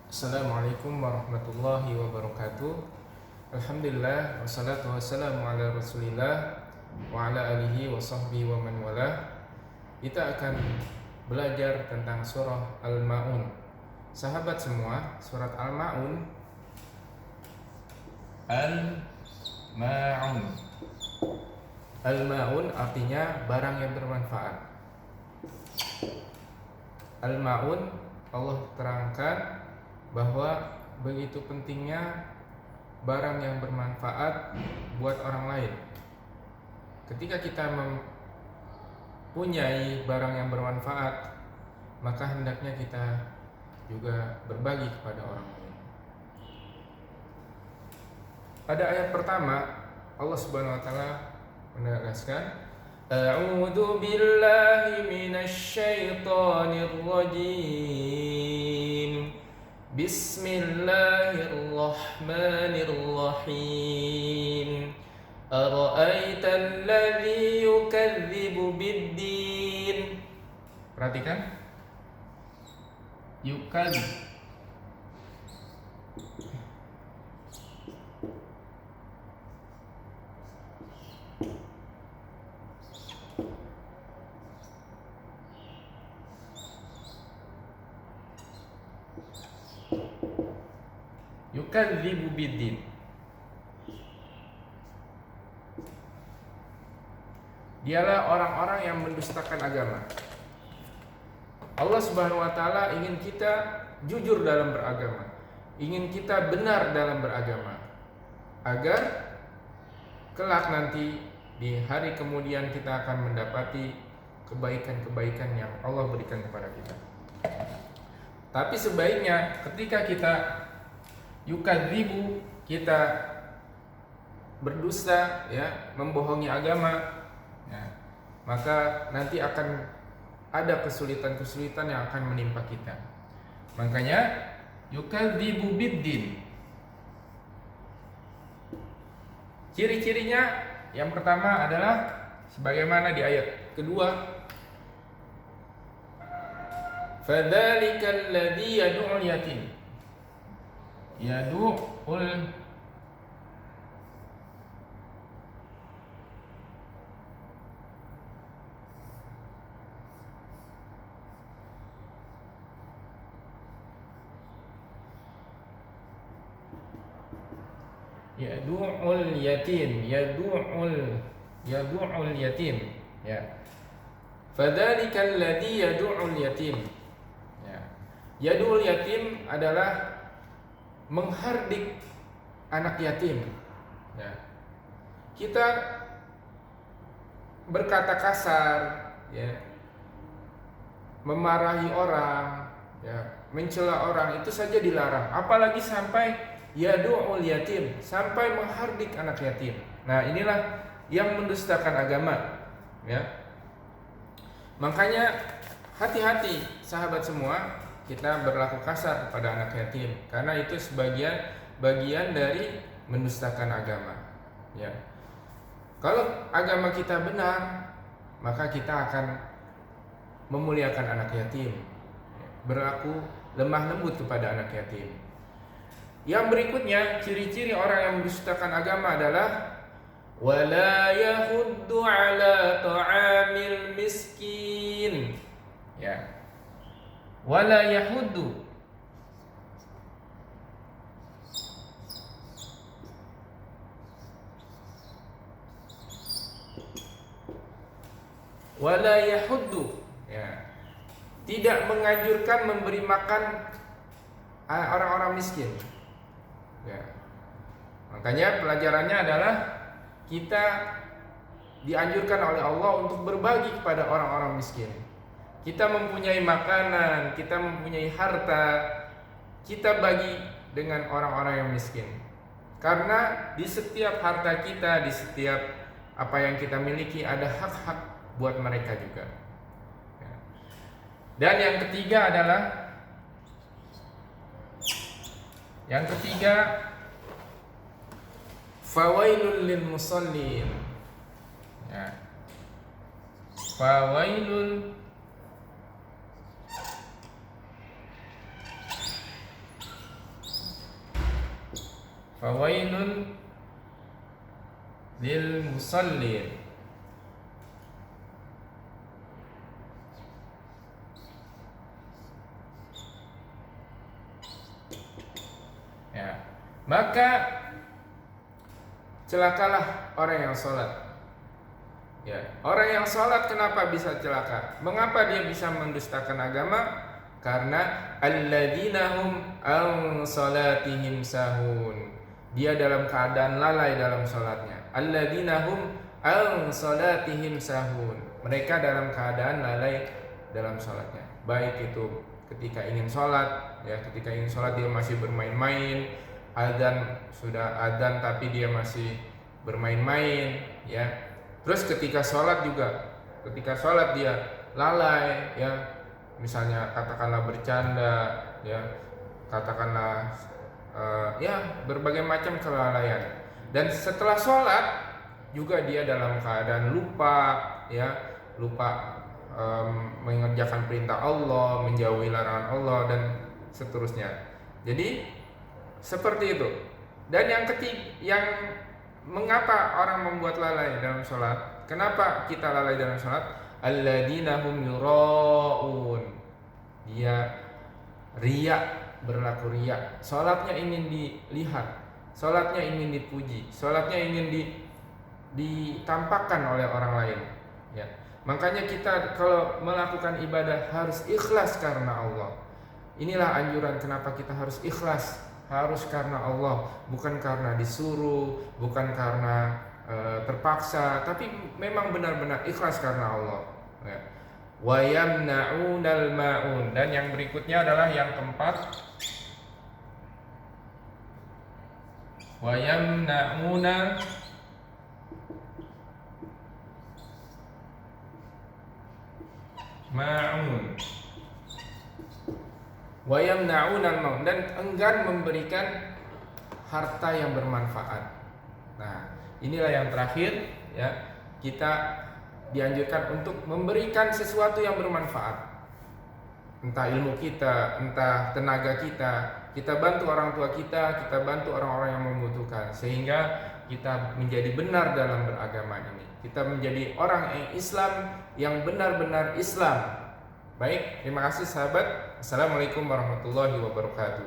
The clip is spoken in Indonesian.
Assalamualaikum warahmatullahi wabarakatuh. Alhamdulillah wassalatu wassalamu ala Rasulillah wa ala alihi wa sahbihi wa man walah. Kita akan belajar tentang surah Al-Maun. Sahabat semua, surat Al-Maun. Al-Maun. Al-Maun artinya barang yang bermanfaat. Al-Maun Allah terangkan bahwa begitu pentingnya barang yang bermanfaat buat orang lain. Ketika kita mempunyai barang yang bermanfaat, maka hendaknya kita juga berbagi kepada orang lain. Pada ayat pertama, Allah Subhanahu wa taala menegaskan, A'udzu billahi minasy syaithanir rajim. Bismillahirrahmanirrahim. Ara'aital ladzi yukadzibu biddin. Perhatikan. Yukadzibu biddin. Dialah orang-orang yang mendustakan agama. Allah Subhanahu wa taala ingin kita jujur dalam beragama, ingin kita benar dalam beragama, agar kelak nanti di hari kemudian kita akan mendapati kebaikan-kebaikan yang Allah berikan kepada kita. Tapi sebaiknya ketika kita yukadzibu, kita berdusta, ya, membohongi agama, ya, maka nanti akan ada kesulitan-kesulitan yang akan menimpa kita. Makanya yukadzibu biddin. Ciri-cirinya yang pertama adalah sebagaimana di ayat kedua, fadzalika alladzi yad'ul yatim. Yad'ul yatim, yad'ul yatim, ya. Fadzalikal ladzi yad'ul yatim. Ya. Yad'ul yatim adalah menghardik anak yatim. Ya. Kita berkata kasar, ya, memarahi orang, ya, mencela orang, itu saja dilarang. Apalagi sampai yad'ul yatim, sampai menghardik anak yatim. Nah, inilah yang mendustakan agama, ya. Makanya hati-hati sahabat semua, kita berlaku kasar kepada anak yatim, karena itu bagian dari mendustakan agama, ya. Kalau agama kita benar, maka kita akan memuliakan anak yatim, berlaku lemah lembut kepada anak yatim. Yang berikutnya, ciri-ciri orang yang mendustakan agama adalah wala yahuddu ala ta'amil miskin. Ya. Wala yahuddu. Wala yahuddu. Ya. Tidak menganjurkan memberi makan orang-orang miskin. Ya. Makanya pelajarannya adalah kita dianjurkan oleh Allah untuk berbagi kepada orang-orang miskin. Kita mempunyai makanan, kita mempunyai harta, kita bagi dengan orang-orang yang miskin. Karena di setiap harta kita, di setiap apa yang kita miliki, ada hak-hak buat mereka juga. Ya. Dan yang ketiga adalah fawailul lil musallin. Ya. Fawailul fawailun lil musallin. Ya, maka celakalah orang yang sholat. Ya, orang yang sholat kenapa bisa celaka? Mengapa dia bisa mendustakan agama? Karena alladzina hum an salatihim sahun. Dia dalam keadaan lalai dalam sholatnya. Alladzina hum an salatihim sahun. Mereka dalam keadaan lalai dalam sholatnya. Baik itu ketika ingin sholat, ya ketika ingin sholat dia masih bermain-main. Sudah adzan tapi dia masih bermain-main, ya. Terus ketika sholat juga, ketika sholat dia lalai, ya. Misalnya katakanlah bercanda, ya, katakanlah ya berbagai macam kelalaian. Dan setelah sholat juga dia dalam keadaan lupa, ya, lupa mengerjakan perintah Allah, menjauhi larangan Allah dan seterusnya. Jadi seperti itu. Dan yang ketiga, yang mengapa orang membuat lalai dalam sholat? Kenapa kita lalai dalam sholat? Alladzina hum yura'un. Dia riya, berlaku riya. Sholatnya ingin dilihat, sholatnya ingin dipuji, sholatnya ingin ditampakkan oleh orang lain. Ya. Makanya kita kalau melakukan ibadah harus ikhlas karena Allah. Inilah anjuran kenapa kita harus ikhlas. Harus karena Allah, bukan karena disuruh, bukan karena terpaksa, tapi memang benar-benar ikhlas karena Allah. Ya. Wa yamna'unal ma'un. Dan yang berikutnya adalah yang keempat, wa yamna'una ma'un. Wa yamna'unal ma'un, dan enggan memberikan harta yang bermanfaat. Nah, inilah yang terakhir, ya. Kita dianjurkan untuk memberikan sesuatu yang bermanfaat. Entah ilmu kita, entah tenaga kita. Kita bantu orang tua kita bantu orang-orang yang membutuhkan, sehingga kita menjadi benar dalam beragama ini. Kita menjadi orang yang Islam yang benar-benar Islam. Baik, terima kasih sahabat. Assalamualaikum warahmatullahi wabarakatuh.